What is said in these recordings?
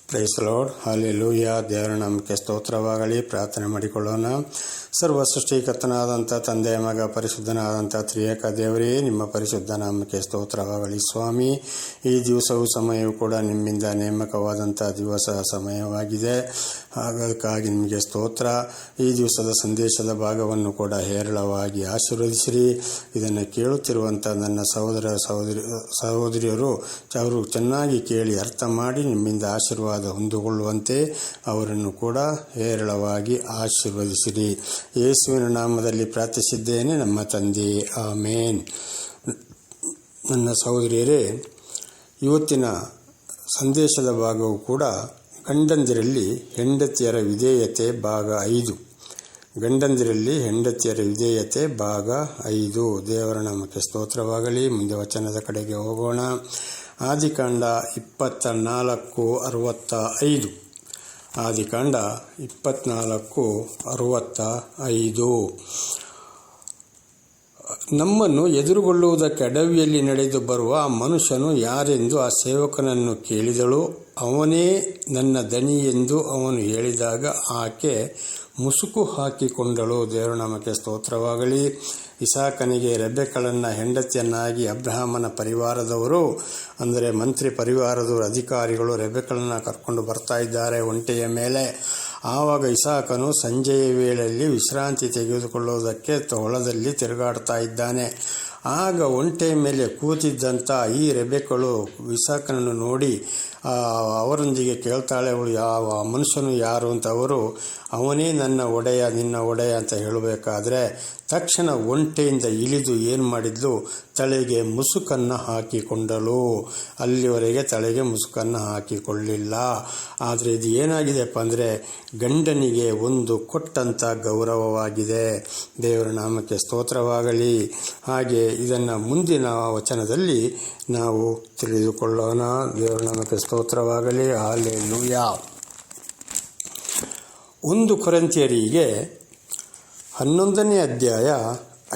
Price lord, hallelujah. ದೇವರ ನಾಮಕ್ಕೆ ಸ್ತೋತ್ರವಾಗಲಿ. ಪ್ರಾರ್ಥನೆ ಮಾಡಿಕೊಳ್ಳೋಣ. ಸರ್ವ ಸೃಷ್ಟಿಕರ್ತನಾದಂಥ ತಂದೆ, ಮಗ, ಪರಿಶುದ್ಧನಾದಂಥ ತ್ರಿಯೇಕ ದೇವರೇ, ನಿಮ್ಮ ಪರಿಶುದ್ಧ ನಾಮಕ್ಕೆ ಸ್ತೋತ್ರವಾಗಲಿ ಸ್ವಾಮಿ. ಈ ದಿವಸವೂ ಸಮಯವೂ ಕೂಡ ನಿಮ್ಮಿಂದ ನೇಮಕವಾದಂಥ ಸಮಯವಾಗಿದೆ. ಅದಕ್ಕಾಗಿ ನಿಮಗೆ ಸ್ತೋತ್ರ. ಈ ದಿವಸದ ಸಂದೇಶದ ಭಾಗವನ್ನು ಕೂಡ ಹೇರಳವಾಗಿ ಆಶೀರ್ವದಿಸಿರಿ. ಇದನ್ನು ಕೇಳುತ್ತಿರುವಂಥ ನನ್ನ ಸಹೋದರಿಯರು ಅವರು ಚೆನ್ನಾಗಿ ಕೇಳಿ ಅರ್ಥ ಮಾಡಿ ನಿಮ್ಮಿಂದ ಆಶೀರ್ವಾದ ಹೊಂದಿಕೊಳ್ಳುವಂತೆ ಅವರನ್ನು ಕೂಡ ಹೇರಳವಾಗಿ ಆಶೀರ್ವದಿಸಿರಿ. ಯೇಸುವಿನ ನಾಮದಲ್ಲಿ ಪ್ರಾರ್ಥಿಸಿದ್ದೇನೆ, ನಮ್ಮ ತಂದೆ, ಆಮೇನ್. ನನ್ನ ಸಹೋದರಿಯರೇ, ಇವತ್ತಿನ ಸಂದೇಶದ ಭಾಗವು ಕೂಡ ಗಂಡಂದಿರಲ್ಲಿ ಹೆಂಡತಿಯರ ವಿಧೇಯತೆ ಭಾಗ 5. ಗಂಡಂದಿರಲ್ಲಿ ಹೆಂಡತಿಯರ ವಿಧೇಯತೆ ಭಾಗ 5. ದೇವರ ನಾಮಕ್ಕೆ ಸ್ತೋತ್ರವಾಗಲಿ. ಮುಂದೆ ವಚನದ ಕಡೆಗೆ ಹೋಗೋಣ. ಆದಿಕಾಂಡ 24:65. ಆದಿಕಾಂಡ 24:65. ನಮ್ಮನ್ನು ಎದುರುಗೊಳ್ಳುವುದಕ್ಕೆ ಅಡವಿಯಲ್ಲಿ ನಡೆದು ಬರುವ ಆ ಮನುಷ್ಯನು ಯಾರೆಂದು ಆ ಸೇವಕನನ್ನು ಕೇಳಿದಳು. ಅವನೇ ನನ್ನ ದಣಿ ಎಂದು ಅವನು ಹೇಳಿದಾಗ ಆಕೆ ಮುಸುಕು ಹಾಕಿಕೊಂಡಳು. ದೇವರ ನಾಮಕ್ಕೆ ಸ್ತೋತ್ರವಾಗಲಿ. ಇಸಾಕನಿಗೆ ರೆಬೆಕ್ಕಳನ್ನು ಹೆಂಡತಿಯನ್ನಾಗಿ ಅಬ್ರಹಾಮನ ಪರಿವಾರದವರು, ಅಂದರೆ ಮಂತ್ರಿ ಪರಿವಾರದವರು, ಅಧಿಕಾರಿಗಳು ರೆಬೆಕ್ಕಳನ್ನು ಕರ್ಕೊಂಡು ಬರ್ತಾ ಇದ್ದಾರೆ ಒಂಟೆಯ ಮೇಲೆ. ಆವಾಗ ಇಸಾಕನು ಸಂಜೆಯ ವೇಳೆಯಲ್ಲಿ ವಿಶ್ರಾಂತಿ ತೆಗೆದುಕೊಳ್ಳುವುದಕ್ಕೆ ಹೊಲದಲ್ಲಿ ತಿರುಗಾಡ್ತಾ ಇದ್ದಾನೆ. ಆಗ ಒಂಟೆಯ ಮೇಲೆ ಕೂತಿದ್ದಂಥ ಈ ರೆಬೆಕ್ಕಳು ಇಸಾಕನನ್ನು ನೋಡಿ ಅವರೊಂದಿಗೆ ಕೇಳ್ತಾಳೆ, ಅವಳು ಯಾವ ಮನುಷ್ಯನು ಯಾರು ಅಂತ. ಅವರು ಅವನೇ ನನ್ನ ಒಡೆಯ, ನಿನ್ನ ಒಡೆಯ ಅಂತ ಹೇಳಬೇಕಾದ್ರೆ ತಕ್ಷಣ ಒಂಟೆಯಿಂದ ಇಳಿದು ಏನು ಮಾಡಿದ್ಲು, ತಲೆಗೆ ಮುಸುಕನ್ನು ಹಾಕಿಕೊಂಡಳು. ಅಲ್ಲಿವರೆಗೆ ತಲೆಗೆ ಮುಸುಕನ್ನು ಹಾಕಿಕೊಳ್ಳಿಲ್ಲ. ಆದರೆ ಇದು ಏನಾಗಿದೆಪ್ಪ ಅಂದರೆ ಗಂಡನಿಗೆ ಒಂದು ಕೊಟ್ಟಂಥ ಗೌರವವಾಗಿದೆ. ದೇವರ ನಾಮಕ್ಕೆ ಸ್ತೋತ್ರವಾಗಲಿ. ಹಾಗೆ ಇದನ್ನು ಮುಂದಿನ ವಚನದಲ್ಲಿ ನಾವು ತಿಳಿದುಕೊಳ್ಳೋಣ. ದೇವರ ನಾಮಕ್ಕೆ ಸ್ತೋತ್ರವಾಗಲಿ. ಹಲ್ಲೆಲೂಯಾ. 1 ಕೊರಿಂಥಿಯರಿಗೆ 11ನೇ ಅಧ್ಯಾಯ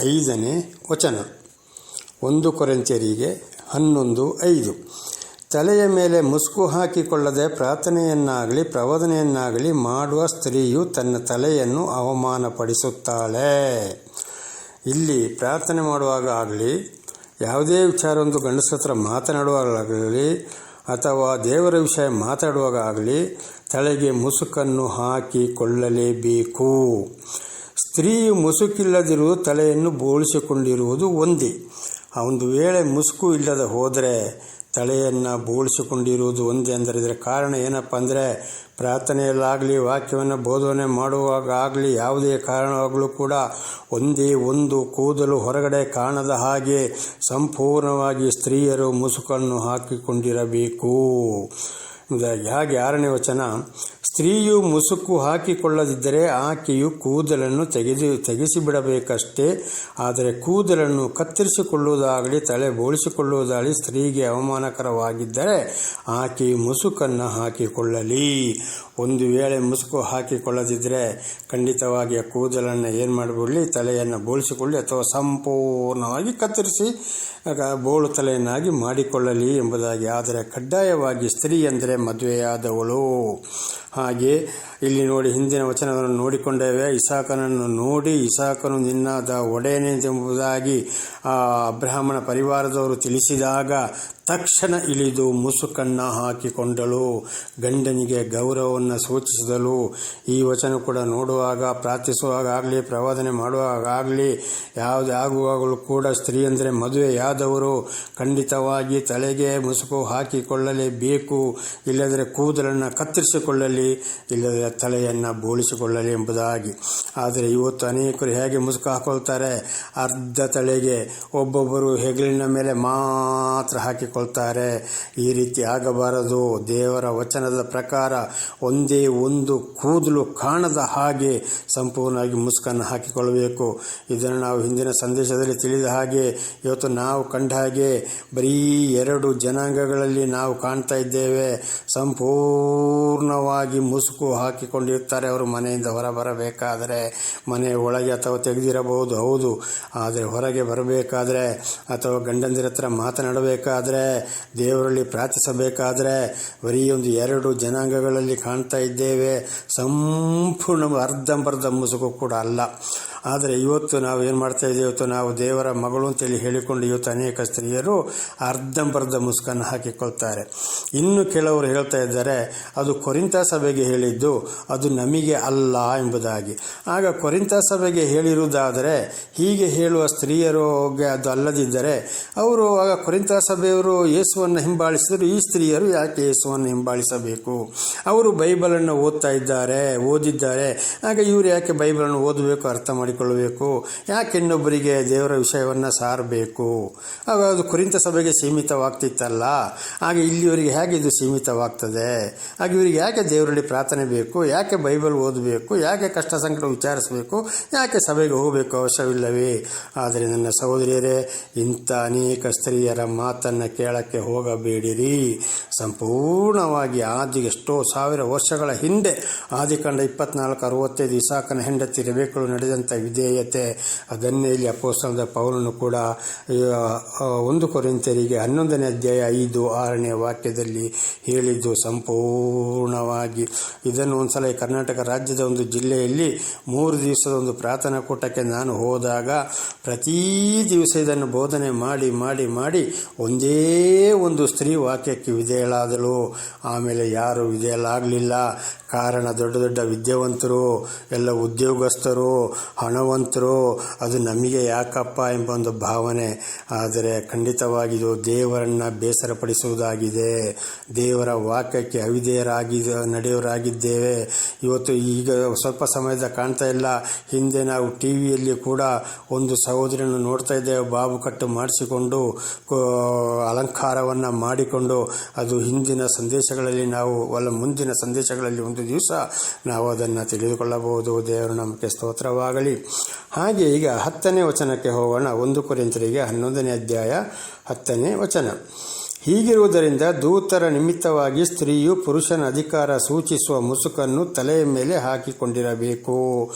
5ನೇ ವಚನ. 1 ಕೊರಿಂಥಿಯರಿಗೆ 11:5. ತಲೆಯ ಮೇಲೆ ಮುಸುಕು ಹಾಕಿಕೊಳ್ಳದೆ ಪ್ರಾರ್ಥನೆಯನ್ನಾಗಲಿ ಪ್ರವಾದನೆಯನ್ನಾಗಲಿ ಮಾಡುವ ಸ್ತ್ರೀಯು ತನ್ನ ತಲೆಯನ್ನು ಅವಮಾನಪಡಿಸುತ್ತಾಳೆ. ಇಲ್ಲಿ ಪ್ರಾರ್ಥನೆ ಮಾಡುವಾಗ ಆಗಲಿ, ಯಾವುದೇ ವಿಚಾರವೊಂದು ಗಂಡಸರ ಹತ್ರ ಮಾತನಾಡುವಾಗಲಿ ಅಥವಾ ದೇವರ ವಿಷಯ ಮಾತಾಡುವಾಗ ಆಗಲಿ ತಲೆಗೆ ಮುಸುಕನ್ನು ಹಾಕಿಕೊಳ್ಳಲೇಬೇಕು. ಸ್ತ್ರೀಯು ಮುಸುಕಿಲ್ಲದಿರುವ ತಲೆಯನ್ನು ಬೋಳಿಸಿಕೊಂಡಿರುವುದು ಒಂದೇ. ಒಂದು ವೇಳೆ ಮುಸುಕು ಇಲ್ಲದೆ ಹೋದರೆ ತಲೆಯನ್ನು ಬೋಳಿಸಿಕೊಂಡಿರುವುದು ಒಂದೇ. ಅಂದರೆ ಇದರ ಕಾರಣ ಏನಪ್ಪ ಅಂದರೆ ಪ್ರಾರ್ಥನೆಯಲ್ಲಾಗಲಿ ವಾಕ್ಯವನ್ನು ಬೋಧನೆ ಮಾಡುವಾಗ ಆಗಲಿ ಯಾವುದೇ ಕಾರಣವಾಗಲೂ ಕೂಡ ಒಂದೇ ಒಂದು ಕೂದಲು ಹೊರಗಡೆ ಕಾಣದ ಹಾಗೆ ಸಂಪೂರ್ಣವಾಗಿ ಸ್ತ್ರೀಯರು ಮುಸುಕನ್ನು ಹಾಕಿಕೊಂಡಿರಬೇಕು. ಹಾಗೆ 6ನೇ ವಚನ, ಸ್ತ್ರೀಯು ಮುಸುಕು ಹಾಕಿಕೊಳ್ಳದಿದ್ದರೆ ಆಕೆಯು ಕೂದಲನ್ನು ತೆಗೆಸಿಬಿಡಬೇಕಷ್ಟೇ. ಆದರೆ ಕೂದಲನ್ನು ಕತ್ತರಿಸಿಕೊಳ್ಳುವುದಾಗಲಿ ತಲೆ ಬೋಳಿಸಿಕೊಳ್ಳುವುದಾಗಲಿ ಸ್ತ್ರೀಗೆ ಅವಮಾನಕರವಾಗಿದ್ದರೆ ಆಕೆಯು ಮುಸುಕನ್ನು ಹಾಕಿಕೊಳ್ಳಲಿ. ಒಂದು ವೇಳೆ ಮುಸುಕು ಹಾಕಿಕೊಳ್ಳದಿದ್ದರೆ ಖಂಡಿತವಾಗಿ ಆ ಕೂದಲನ್ನು ಏನು ಮಾಡಿಬಿಡಲಿ, ತಲೆಯನ್ನು ಬೋಳಿಸಿಕೊಳ್ಳಿ ಅಥವಾ ಸಂಪೂರ್ಣವಾಗಿ ಕತ್ತರಿಸಿ ಬೋಳು ತಲೆಯನ್ನಾಗಿ ಮಾಡಿಕೊಳ್ಳಲಿ ಎಂಬುದಾಗಿ. ಆದರೆ ಕಡ್ಡಾಯವಾಗಿ ಸ್ತ್ರೀ ಅಂದರೆ ಮದುವೆಯಾದವಳು. ಹಾಗೆ ಇಲ್ಲಿ ನೋಡಿ, ಹಿಂದಿನ ವಚನವನ್ನು ನೋಡಿಕೊಂಡೇವೆ. ಇಸಾಕನನ್ನು ನೋಡಿ ಇಸಾಕನು ನಿನ್ನಾದ ಒಡೆಯನೆಂಬುದಾಗಿ ಅಬ್ರಹಾಮನ ಪರಿವಾರದವರು ತಿಳಿಸಿದಾಗ ತಕ್ಷಣ ಇಳಿದು ಮುಸುಕನ್ನು ಹಾಕಿಕೊಂಡಳು. ಗಂಡನಿಗೆ ಗೌರವವನ್ನು ಸೂಚಿಸಿದಳು. ಈ ವಚನ ಕೂಡ ನೋಡುವಾಗ, ಪ್ರಾರ್ಥಿಸುವಾಗಲಿ ಪ್ರವಾದನೆ ಮಾಡುವಾಗಲಿ ಯಾವುದೇ ಆಗುವಾಗಲೂ ಕೂಡ ಸ್ತ್ರೀ ಅಂದರೆ ಮದುವೆಯಾದವರು ಖಂಡಿತವಾಗಿ ತಲೆಗೆ ಮುಸುಕು ಹಾಕಿಕೊಳ್ಳಲೇಬೇಕು. ಇಲ್ಲದರೆ ಕೂದಲನ್ನು ಕತ್ತರಿಸಿಕೊಳ್ಳಲಿ, ಇಲ್ಲದೆ ತಲೆಯನ್ನು ಬೋಳಿಸಿಕೊಳ್ಳಲಿ ಎಂಬುದಾಗಿ. ಆದರೆ ಇವತ್ತು ಅನೇಕರು ಹೇಗೆ ಮುಸುಕು ಹಾಕೊಳ್ತಾರೆ, ಅರ್ಧ ತಲೆಗೆ, ಒಬ್ಬೊಬ್ಬರು ಹೆಗಲಿನ ಮೇಲೆ ಮಾತ್ರ ಹಾಕಿಕೊಳ್ತಾರೆ. ಈ ರೀತಿ ಆಗಬಾರದು. ದೇವರ ವಚನದ ಪ್ರಕಾರ ಒಂದೇ ಒಂದು ಕೂದಲು ಕಾಣದ ಹಾಗೆ ಸಂಪೂರ್ಣವಾಗಿ ಮುಸುಕನ್ನು ಹಾಕಿಕೊಳ್ಳಬೇಕು. ಇದನ್ನು ನಾವು ಹಿಂದಿನ ಸಂದೇಶದಲ್ಲಿ ತಿಳಿದ ಹಾಗೆ ಇವತ್ತು ನಾವು ಕಂಡ ಹಾಗೆ ಬರೀ 2 ಜನಾಂಗಗಳಲ್ಲಿ ನಾವು ಕಾಣ್ತಾ ಇದ್ದೇವೆ. ಸಂಪೂರ್ಣವಾಗಿ ಮುಸುಕು ಹಾಕಿಕೊಂಡಿರ್ತಾರೆ. ಅವರು ಮನೆಯಿಂದ ಹೊರ ಬರಬೇಕಾದರೆ, ಮನೆ ಒಳಗೆ ಅಥವಾ ತೆಗೆದಿರಬಹುದು, ಹೌದು. ಆದರೆ ಹೊರಗೆ ಬರಬೇಕಾದ್ರೆ ಅಥವಾ ಗಂಡಂದಿರ ಹತ್ರ ಮಾತನಾಡಬೇಕಾದ್ರೆ ದೇವರಲ್ಲಿ ಪ್ರಾರ್ಥಿಸಬೇಕಾದ್ರೆ ಬರೀ ಒಂದು 2 ಜನಾಂಗಗಳಲ್ಲಿ ಕಾಣ್ತಾ ಇದ್ದೇವೆ, ಸಂಪೂರ್ಣ ಅರ್ಧಂಬರ್ಧ ಮುಸುಕು ಕೂಡ ಅಲ್ಲ. ಆದರೆ ಇವತ್ತು ನಾವು ಏನು ಮಾಡ್ತಾ ಇದ್ದೇವೆ, ಇವತ್ತು ನಾವು ದೇವರ ಮಗಳು ಅಂತೇಳಿ ಹೇಳಿಕೊಂಡು ಇವತ್ತು ಅನೇಕ ಸ್ತ್ರೀಯರು ಅರ್ಧಂಬರ್ಧ ಮುಸುಕನ್ನು ಹಾಕಿಕೊಳ್ತಾರೆ. ಇನ್ನು ಕೆಲವರು ಹೇಳ್ತಾ ಇದ್ದಾರೆ ಅದು ಕೊರಿಂಥ ಸಭೆಗೆ ಹೇಳಿದ್ದು, ಅದು ನಮಗೆ ಅಲ್ಲ ಎಂಬುದಾಗಿ. ಆಗ ಕೊರಿಂಥ ಸಭೆಗೆ ಹೇಳಿರುವುದಾದರೆ ಹೀಗೆ ಹೇಳುವ ಸ್ತ್ರೀಯರಿಗೆ ಅದು ಅಲ್ಲದಿದ್ದರೆ ಅವರು ಆಗ ಕೊರಿಂಥ ಸಭೆಯವರು ಯೇಸುವನ್ನು ಹಿಂಬಾಲಿಸಿದರು, ಈ ಸ್ತ್ರೀಯರು ಯಾಕೆ ಯೇಸುವನ್ನು ಹಿಂಬಾಲಿಸಬೇಕು? ಅವರು ಬೈಬಲನ್ನು ಓದಿದ್ದಾರೆ, ಆಗ ಇವರು ಯಾಕೆ ಬೈಬಲನ್ನು ಓದಬೇಕು, ಅರ್ಥ ಮಾಡಿಕೊಳ್ಳಬೇಕು? ಯಾಕೆ ಇನ್ನೊಬ್ಬರಿಗೆ ದೇವರ ವಿಷಯವನ್ನು ಸಾರಬೇಕು? ಆಗ ಅದು ಕೊರಿಂಥ ಸಭೆಗೆ ಸೀಮಿತವಾಗ್ತಿತ್ತಲ್ಲ, ಆಗ ಇಲ್ಲಿಯವರಿಗೆ ಹೇಗೆ ಇದು ಸೀಮಿತವಾಗ್ತದೆ? ಆಗ ಇವರಿಗೆ ಯಾಕೆ ದೇವರಲ್ಲಿ ಪ್ರಾರ್ಥನೆ ಬೇಕು? ಯಾಕೆ ಬೈಬಲ್ ಓದಬೇಕು? ಯಾಕೆ ಕಷ್ಟ ಸಂಕಟ ವಿಚಾರಿಸಬೇಕು? ಯಾಕೆ ಸಭೆಗೆ ಹೋಗಬೇಕು? ಅವಶ್ಯವಿಲ್ಲವೇ? ಆದರೆ ನನ್ನ ಸಹೋದರಿಯರೇ, ಇಂಥ ಅನೇಕ ಸ್ತ್ರೀಯರ ಮಾತನ್ನು ಕೇಳಕ್ಕೆ ಹೋಗಬೇಡಿರಿ. ಸಂಪೂರ್ಣವಾಗಿ ಎಷ್ಟೋ 1000 ವರ್ಷಗಳ ಹಿಂದೆ ಆದಿಕಾಂಡ 24:65 ಇಸಾಕನ ಹೆಂಡತಿ ರೆಬೆಕ್ಕಳು ನಡೆದಂಥ ವಿಧೇಯತೆ, ಅದನ್ನೇ ಇಲ್ಲಿ ಅಪೊಸ್ತಲನಾದ ಪೌಲನು ಕೂಡ 1 ಕೊರಿಂಥರಿಗೆ 11ನೇ ಅಧ್ಯಾಯ 5-6ನೇ ವಾಕ್ಯದಲ್ಲಿ ಹೇಳಿದ್ದು ಸಂಪೂರ್ಣವಾಗಿ. ಇದನ್ನು ಒಂದ್ಸಲ ಕರ್ನಾಟಕ ರಾಜ್ಯದ ಒಂದು ಜಿಲ್ಲೆಯಲ್ಲಿ 3 ದಿವಸದ ಒಂದು ಪ್ರಾರ್ಥನಾ ಕೂಟಕ್ಕೆ ನಾನು ಹೋದಾಗ ಪ್ರತಿ ದಿವಸ ಇದನ್ನು ಬೋಧನೆ ಮಾಡಿ ಮಾಡಿ ಮಾಡಿ ಒಂದೇ ಒಂದು ಸ್ತ್ರೀ ವಾಕ್ಯಕ್ಕೆ ವಿಧೇಯಳಾದಳು. ಆಮೇಲೆ ಯಾರು ವಿಧೇಯಲಾಗಲಿಲ್ಲ. ಕಾರಣ ದೊಡ್ಡ ದೊಡ್ಡ ವಿದ್ಯಾವಂತರು, ಎಲ್ಲ ಉದ್ಯೋಗಸ್ಥರು, ಹಣವಂತರು, ಅದು ನಮಗೆ ಯಾಕಪ್ಪ ಎಂಬ ಒಂದು ಭಾವನೆ. ಆದರೆ ಖಂಡಿತವಾಗಿದು ದೇವರನ್ನು ಬೇಸರಪಡಿಸುವುದಾಗಿದೆ. ದೇವರ ವಾಕ್ಯಕ್ಕೆ ನಡೆಯವರಾಗಿದ್ದೇವೆ. ಇವತ್ತು ಈಗ ಸ್ವಲ್ಪ ಸಮಯದ ಕಾಣ್ತಾ ಇಲ್ಲ, ಹಿಂದೆ ನಾವು ಟಿವಿಯಲ್ಲಿ ಕೂಡ ಒಂದು ಸಹೋದರಿಯನ್ನು ನೋಡ್ತಾ ಇದ್ದೇವೆ, ಬಾಬು ಕಟ್ಟು ಮಾಡಿಸಿಕೊಂಡು ಅಲಂಕಾರವನ್ನು ಮಾಡಿಕೊಂಡು. ಅದು ಹಿಂದಿನ ಸಂದೇಶಗಳಲ್ಲಿ ಮುಂದಿನ ಸಂದೇಶಗಳಲ್ಲಿ ಒಂದು ದಿವಸ ನಾವು ಅದನ್ನು ತಿಳಿದುಕೊಳ್ಳಬಹುದು. ದೇವರು ನಮಗೆ ಸ್ತೋತ್ರವಾಗಲಿ. ಹಾಗೆ ಈಗ 10ನೇ ವಚನಕ್ಕೆ ಹೋಗೋಣ. 1 ಕೊರಿಂಥರಿಗೆ 11ನೇ ಅಧ್ಯಾಯ 10ನೇ ವಚನ. ಹೀಗಿರುವುದರಿಂದ ದೂತರ ನಿಮಿತ್ತವಾಗಿ ಸ್ತ್ರೀಯು ಪುರುಷನ ಅಧಿಕಾರ ಸೂಚಿಸುವ ಮುಸುಕನ್ನು ತಲೆಯ ಮೇಲೆ ಹಾಕಿಕೊಂಡಿರಬೇಕು.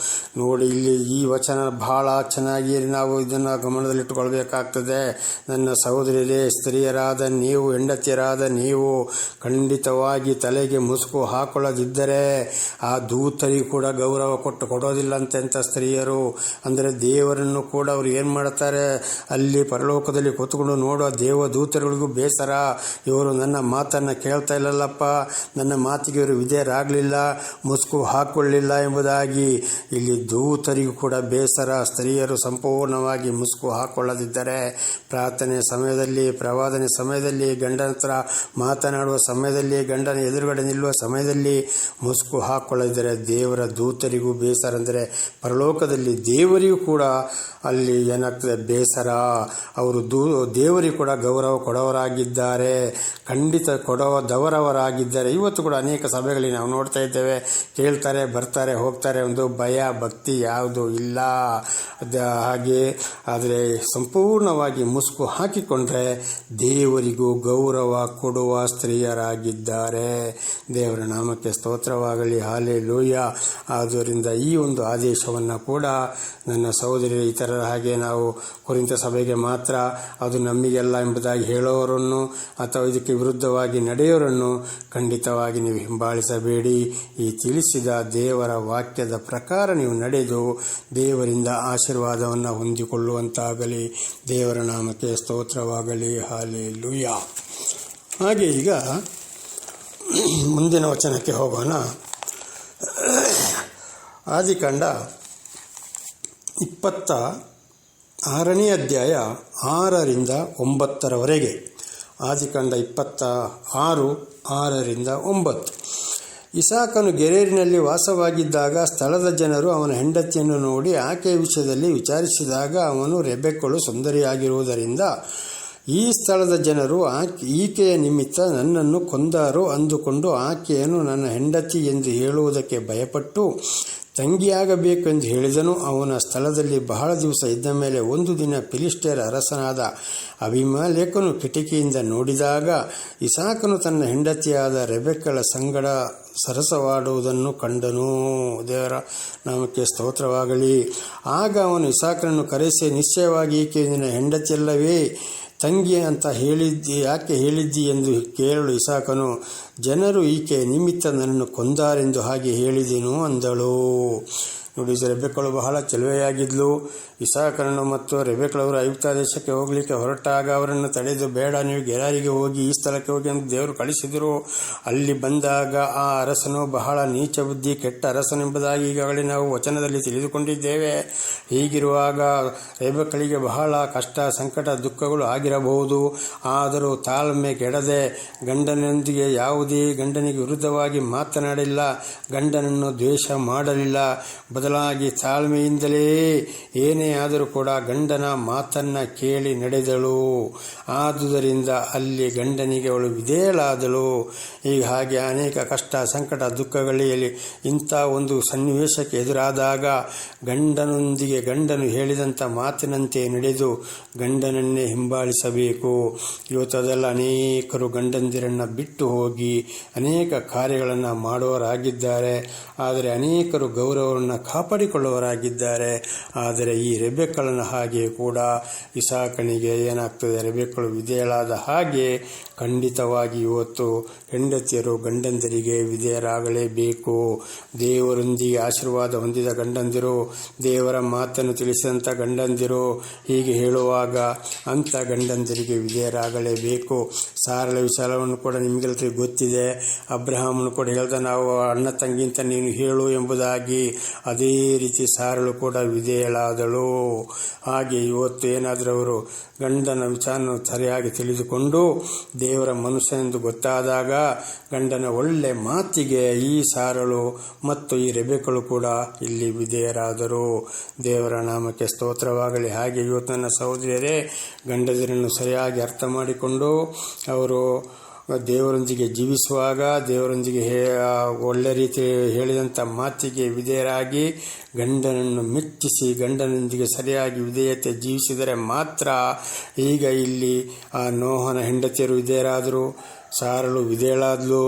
ನೋಡಿ, ಇಲ್ಲಿ ಈ ವಚನ ಬಹಳ ಚೆನ್ನಾಗಿ ನಾವು ಇದನ್ನು ಗಮನದಲ್ಲಿಟ್ಟುಕೊಳ್ಬೇಕಾಗ್ತದೆ. ನನ್ನ ಸಹೋದರಿಯರೇ, ಸ್ತ್ರೀಯರಾದ ನೀವು, ಹೆಂಡತಿಯರಾದ ನೀವು ಖಂಡಿತವಾಗಿ ತಲೆಗೆ ಮುಸುಕು ಹಾಕೊಳ್ಳದಿದ್ದರೆ ಆ ದೂತರಿಗೂ ಕೂಡ ಗೌರವ ಕೊಡೋದಿಲ್ಲಂತೆ ಸ್ತ್ರೀಯರು. ಅಂದರೆ ದೇವರನ್ನು ಕೂಡ ಅವರು ಏನು ಮಾಡ್ತಾರೆ, ಅಲ್ಲಿ ಪರಲೋಕದಲ್ಲಿ ಕೂತ್ಕೊಂಡು ನೋಡುವ ದೇವದೂತರಿಗಳಿಗೂ ಬೇಸರ. ಇವರು ನನ್ನ ಮಾತನ್ನು ಕೇಳ್ತಾ ಇಲ್ಲಲ್ಲಪ್ಪ, ನನ್ನ ಮಾತಿಗೆ ಇವರು ವಿಧೇಯರಾಗಲಿಲ್ಲ, ಮುಸುಕು ಹಾಕೊಳ್ಳಿಲ್ಲ ಎಂಬುದಾಗಿ. ಇಲ್ಲಿ ದೂತರಿಗೂ ಕೂಡ ಬೇಸರ. ಸ್ತ್ರೀಯರು ಸಂಪೂರ್ಣವಾಗಿ ಮುಸುಕು ಹಾಕೊಳ್ಳದಿದ್ದರೆ, ಪ್ರಾರ್ಥನೆ ಸಮಯದಲ್ಲಿ, ಪ್ರವಾದನೆ ಸಮಯದಲ್ಲಿ, ಗಂಡನ ಹತ್ರ ಮಾತನಾಡುವ ಸಮಯದಲ್ಲಿ, ಗಂಡನ ಎದುರುಗಡೆ ನಿಲ್ಲುವ ಸಮಯದಲ್ಲಿ ಮುಸುಕು ಹಾಕೊಳ್ಳದಿದ್ದರೆ ದೇವರ ದೂತರಿಗೂ ಬೇಸರ. ಅಂದರೆ ಪರಲೋಕದಲ್ಲಿ ದೇವರಿಗೂ ಕೂಡ ಅಲ್ಲಿ ಏನಾಗ್ತದೆ, ಬೇಸರ. ಅವರು ದೇವರಿಗೂ ಕೂಡ ಗೌರವ ಕೊಡೋರಾಗಿದ್ದಾರೆ, ಖಂಡಿತ ಕೊಡೋದವರವರಾಗಿದ್ದಾರೆ. ಇವತ್ತು ಕೂಡ ಅನೇಕ ಸಭೆಗಳಲ್ಲಿ ನಾವು ನೋಡ್ತಾ ಇದ್ದೇವೆ, ಕೇಳ್ತಾರೆ, ಬರ್ತಾರೆ, ಹೋಗ್ತಾರೆ, ಒಂದು ಭಯ ಭಕ್ತಿ ಯಾವುದೂ ಇಲ್ಲ. ಹಾಗೆ ಆದರೆ ಸಂಪೂರ್ಣವಾಗಿ ಮುಸುಕು ಹಾಕಿಕೊಂಡ್ರೆ ದೇವರಿಗೂ ಗೌರವ ಕೊಡುವ ಸ್ತ್ರೀಯರಾಗಿದ್ದಾರೆ. ದೇವರ ನಾಮಕ್ಕೆ ಸ್ತೋತ್ರವಾಗಲಿ. ಹಾಲೆಲೂಯ. ಆದ್ದರಿಂದ ಈ ಒಂದು ಆದೇಶವನ್ನು ಕೂಡ ನನ್ನ ಸಹೋದರಿ ಇತರರ ಹಾಗೆ ನಾವು ಕೊರಿಂಥ ಸಭೆಗೆ ಮಾತ್ರ ಅದು ನಮಗೆಲ್ಲ ಎಂಬುದಾಗಿ ಹೇಳೋರನ್ನು ಅಥವಾ ಇದಕ್ಕೆ ವಿರುದ್ಧವಾಗಿ ನಡೆಯೋರನ್ನು ಖಂಡಿತವಾಗಿ ನೀವು ಹಿಂಬಾಲಿಸಬೇಡಿ. ಈ ತಿಳಿಸಿದ ದೇವರ ವಾಕ್ಯದ ಪ್ರಕಾರ ನೀವು ನಡೆದು ದೇವರಿಂದ ಆಶೀರ್ವಾದವನ್ನು ಹೊಂದಿಕೊಳ್ಳುವಂತಾಗಲಿ. ದೇವರ ನಾಮಕ್ಕೆ ಸ್ತೋತ್ರವಾಗಲಿ. ಹಾಲೆಲೂಯ. ಹಾಗೆ ಈಗ ಮುಂದಿನ ವಚನಕ್ಕೆ ಹೋಗೋಣ. ಆದಿಕಾಂಡ 26ನೇ ಅಧ್ಯಾಯ 6ರಿಂದ 9ರವರೆಗೆ. ಆದಿಕಾಂಡ 26, 6ರಿಂದ 9. ಇಸಾಕನು ಗೆರೇರಿನಲ್ಲಿ ವಾಸವಾಗಿದ್ದಾಗ ಸ್ಥಳದ ಜನರು ಅವನ ಹೆಂಡತಿಯನ್ನು ನೋಡಿ ಆಕೆಯ ವಿಷಯದಲ್ಲಿ ವಿಚಾರಿಸಿದಾಗ ಅವನು ರೆಬೆಕ್ಕಳು ಸುಂದರಿಯಾಗಿರುವುದರಿಂದ ಈ ಸ್ಥಳದ ಜನರು ಈಕೆಯ ನಿಮಿತ್ತ ನನ್ನನ್ನು ಕೊಂದಾರು ಅಂದುಕೊಂಡು ಆಕೆಯನ್ನು ನನ್ನ ಹೆಂಡತಿ ಎಂದು ಹೇಳುವುದಕ್ಕೆ ಭಯಪಟ್ಟು ತಂಗಿಯಾಗಬೇಕು ಎಂದು ಹೇಳಿದನು. ಅವನ ಸ್ಥಳದಲ್ಲಿ ಬಹಳ ದಿವಸ ಇದ್ದ ಮೇಲೆ ಒಂದು ದಿನ ಫಿಲಿಷ್ಟಿಯರ ಅರಸನಾದ ಅಬೀಮೆಲೆಕನು ಕಿಟಕಿಯಿಂದ ನೋಡಿದಾಗ ಇಸಾಕನು ತನ್ನ ಹೆಂಡತಿಯಾದ ರೆಬೆಕ್ಕಳ ಸಂಗಡ ಸರಸವಾಡುವುದನ್ನು ಕಂಡನು. ದೇವರ ನಾಮಕ್ಕೆ ಸ್ತೋತ್ರವಾಗಲಿ. ಆಗ ಅವನು ಇಸಾಕನನ್ನು ಕರೆಸಿ, ನಿಶ್ಚಯವಾಗಿ ಈಕೆ ನಿನ್ನ ಹೆಂಡತಿಯಲ್ಲವೇ? ತಂಗಿ ಅಂತ ಯಾಕೆ ಹೇಳಿದ್ದಿ ಎಂದು ಕೇಳಲು ಇಸಾಕನು, ಜನರು ಈಕೆ ನಿಮಿತ್ತ ನನ್ನನ್ನು ಕೊಂದಾರೆಂದು ಹಾಗೆ ಹೇಳಿದೆನು ಅಂದಳು. ನೋಡಿ, ರೆಬೆಕ್ಕಳು ಬಹಳ ಚೆಲುವೆಯಾಗಿದ್ಲು. ಇಸಾಕನನ್ನು ಮತ್ತು ರೆಬೆಕ್ಕಳವರು ಐಗುಪ್ತ ದೇಶಕ್ಕೆ ಹೋಗಲಿಕ್ಕೆ ಹೊರಟಾಗ ಅವರನ್ನು ತಡೆದು, ಬೇಡ, ನೀವು ಗೆರಾರಿಗೆ ಹೋಗಿ, ಈ ಸ್ಥಳಕ್ಕೆ ಹೋಗಿ ಎಂದು ದೇವರು ಕಳಿಸಿದರು. ಅಲ್ಲಿ ಬಂದಾಗ ಆ ಅರಸನು ಬಹಳ ನೀಚ ಬುದ್ಧಿ, ಕೆಟ್ಟ ಅರಸನೆಂಬುದಾಗಿ ಈಗಾಗಲೇ ನಾವು ವಚನದಲ್ಲಿ ತಿಳಿದುಕೊಂಡಿದ್ದೇವೆ. ಹೀಗಿರುವಾಗ ರೆಬೆಕ್ಕಳಿಗೆ ಬಹಳ ಕಷ್ಟ, ಸಂಕಟ, ದುಃಖಗಳು ಆಗಿರಬಹುದು. ಆದರೂ ತಾಳ್ಮೆ ಕೆಡದೆ ಗಂಡನೊಂದಿಗೆ ಗಂಡನಿಗೆ ವಿರುದ್ಧವಾಗಿ ಮಾತನಾಡಿಲ್ಲ, ಗಂಡನನ್ನು ದ್ವೇಷ ಮಾಡಲಿಲ್ಲ. ಬದಲಾಗಿ ತಾಳ್ಮೆಯಿಂದಲೇ ಏನೇ ಆದರೂ ಕೂಡ ಗಂಡನ ಮಾತನ್ನು ಕೇಳಿ ನಡೆದಳು. ಆದುದರಿಂದ ಅಲ್ಲಿ ಗಂಡನಿಗೆ ಅವಳು ವಿಧೇಯಳಾದಳು. ಈಗ ಹಾಗೆ ಅನೇಕ ಕಷ್ಟ, ಸಂಕಟ, ದುಃಖಗಳಲ್ಲಿ ಇಂಥ ಒಂದು ಸನ್ನಿವೇಶಕ್ಕೆ ಎದುರಾದಾಗ ಗಂಡನು ಹೇಳಿದಂಥ ಮಾತಿನಂತೆ ನಡೆದು ಗಂಡನನ್ನೇ ಹಿಂಬಾಲಿಸಬೇಕು. ಇವತ್ತದೆಲ್ಲ ಅನೇಕರು ಗಂಡಂದಿರನ್ನು ಬಿಟ್ಟು ಹೋಗಿ ಅನೇಕ ಕಾರ್ಯಗಳನ್ನು ಮಾಡುವವರಾಗಿದ್ದಾರೆ. ಆದರೆ ಅನೇಕರು ಗೌರವವನ್ನು ಕಾಪಾಡಿಕೊಳ್ಳುವವರಾಗಿದ್ದಾರೆ. ಆದರೆ ಈ ರೆಬೆಕ್ಕಳನ ಹಾಗೆ ಕೂಡ ಇಸಾಕನಿಗೆ ಏನಾಗ್ತದೆ, ರೆಬೆಕ್ಕಳು ವಿಧೇಯಳಾದ ಹಾಗೆ ಖಂಡಿತವಾಗಿ ಇವತ್ತು ಹೆಂಡತಿಯರು ಗಂಡಂದಿರಿಗೆ ವಿಧೇಯರಾಗಲೇಬೇಕು. ದೇವರೊಂದಿಗೆ ಆಶೀರ್ವಾದ ಹೊಂದಿದ ಗಂಡಂದಿರು, ದೇವರ ಮಾತನ್ನು ತಿಳಿಸಿದಂಥ ಗಂಡಂದಿರು ಹೀಗೆ ಹೇಳುವಾಗ ಅಂಥ ಗಂಡಂದಿರಿಗೆ ವಿಧೇಯರಾಗಲೇಬೇಕು. ಸಾರಳ ವಿಚಾರವನ್ನು ಕೂಡ ನಿಮಗೆಲ್ಲರಿಗೂ ಗೊತ್ತಿದೆ. ಅಬ್ರಹಾಮನು ಕೂಡ ಹೇಳ್ದ, ನಾವು ಅಣ್ಣ ತಂಗಿಂತ ನೀನು ಹೇಳು ಎಂಬುದಾಗಿ. ಅದೇ ರೀತಿ ಸಾರಳು ಕೂಡ ವಿಧೇಯಳಾದಳು. ಹಾಗೆ ಇವತ್ತು ಏನಾದರೂ ಅವರು ಗಂಡನ ವಿಚಾರವನ್ನು ಸರಿಯಾಗಿ ತಿಳಿದುಕೊಂಡು ದೇವರ ಮನುಷ್ಯನೆಂದು ಗೊತ್ತಾದಾಗ ಗಂಡನ ಒಳ್ಳೆ ಮಾತಿಗೆ ಈ ಸಾರಳು ಮತ್ತು ಈ ರೆಬೆಕ್ಕಳು ಕೂಡ ಇಲ್ಲಿ ವಿಧೇಯರಾದರು. ದೇವರ ನಾಮಕ್ಕೆ ಸ್ತೋತ್ರವಾಗಲಿ. ಹಾಗೆ ಇವತ್ತು ನನ್ನ ಸಹೋದರಿಯರೇ, ಗಂಡದಿರನ್ನು ಸರಿಯಾಗಿ ಅರ್ಥ ಮಾಡಿಕೊಂಡು ಅವರು ದೇವರೊಂದಿಗೆ ಜೀವಿಸುವಾಗ ದೇವರೊಂದಿಗೆ ಒಳ್ಳೆ ರೀತಿ ಹೇಳಿದಂಥ ಮಾತಿಗೆ ವಿಧೇಯರಾಗಿ ಗಂಡನನ್ನು ಮೆಚ್ಚಿಸಿ ಗಂಡನೊಂದಿಗೆ ಸರಿಯಾಗಿ ವಿಧೇಯತೆ ಜೀವಿಸಿದರೆ ಮಾತ್ರ. ಈಗ ಇಲ್ಲಿ ಆ ನೋಹನ ಹೆಂಡತಿಯರು ವಿಧೇಯರಾದರು, ಸಾರಳು ವಿಧೇಯಳಾದ್ಲು,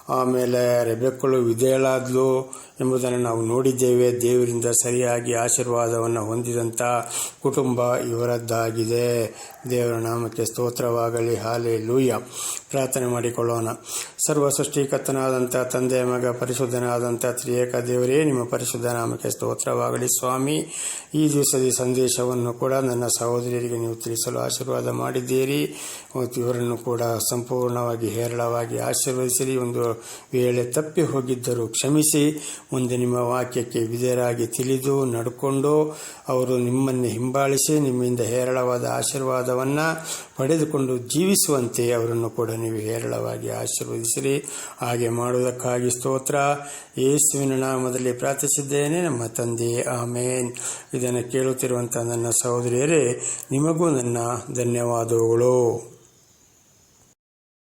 ಆಮೇಲೆ ರೆಬೆಕ್ಕಳು ವಿಧೇಯಳಾದ್ಲು ಎಂಬುದನ್ನು ನಾವು ನೋಡಿದ್ದೇವೆ. ದೇವರಿಂದ ಸರಿಯಾಗಿ ಆಶೀರ್ವಾದವನ್ನು ಹೊಂದಿದಂಥ ಕುಟುಂಬ ಇವರದ್ದಾಗಿದೆ. ದೇವರ ನಾಮಕ್ಕೆ ಸ್ತೋತ್ರವಾಗಲಿ. ಹಾಲೆಲೂಯ. ಪ್ರಾರ್ಥನೆ ಮಾಡಿಕೊಳ್ಳೋಣ. ಸರ್ವ ಸೃಷ್ಟಿಕರ್ತನಾದಂಥ ತಂದೆ, ಮಗ, ಪರಿಶುದ್ಧನಾದಂಥ ತ್ರಿಯೇಕ ದೇವರೇ, ನಿಮ್ಮ ಪರಿಶುದ್ಧ ನಾಮಕ್ಕೆ ಸ್ತೋತ್ರವಾಗಲಿ. ಸ್ವಾಮಿ, ಈ ದಿವಸದ ಸಂದೇಶವನ್ನು ಕೂಡ ನನ್ನ ಸಹೋದರಿಯರಿಗೆ ನೀವು ತಿಳಿಸಲು ಆಶೀರ್ವಾದ ಮಾಡಿದ್ದೀರಿ. ಮತ್ತು ಇವರನ್ನು ಕೂಡ ಸಂಪೂರ್ಣವಾಗಿ ಹೇರಳವಾಗಿ ಆಶೀರ್ವದಿಸಿರಿ. ಒಂದು ವೇಳೆ ತಪ್ಪಿ ಹೋಗಿದ್ದರೂ ಕ್ಷಮಿಸಿ, ಮುಂದೆ ನಿಮ್ಮ ವಾಕ್ಯಕ್ಕೆ ವಿಧೇಯರಾಗಿ ತಿಳಿದು ನಡ್ಕೊಂಡು ಅವರು ನಿಮ್ಮನ್ನು ಹಿಂಬಾಲಿಸಿ ನಿಮ್ಮಿಂದ ಹೇರಳವಾದ ಆಶೀರ್ವಾದವನ್ನು ಪಡೆದುಕೊಂಡು ಜೀವಿಸುವಂತೆ ಅವರನ್ನು ಕೂಡ ನೀವು ಹೇರಳವಾಗಿ ಆಶೀರ್ವದಿಸಿರಿ. ಹಾಗೆ ಮಾಡುವುದಕ್ಕಾಗಿ ಸ್ತೋತ್ರ. ಯೇಸುವಿನ ನಾಮದಲ್ಲಿ ಪ್ರಾರ್ಥಿಸಿದ್ದೇನೆ, ನಮ್ಮ ತಂದೆ, ಆಮೇನ್. ಇದನ್ನು ಕೇಳುತ್ತಿರುವಂಥ ನನ್ನ ಸಹೋದರಿಯರೇ, ನಿಮಗೂ ನನ್ನ ಧನ್ಯವಾದಗಳು.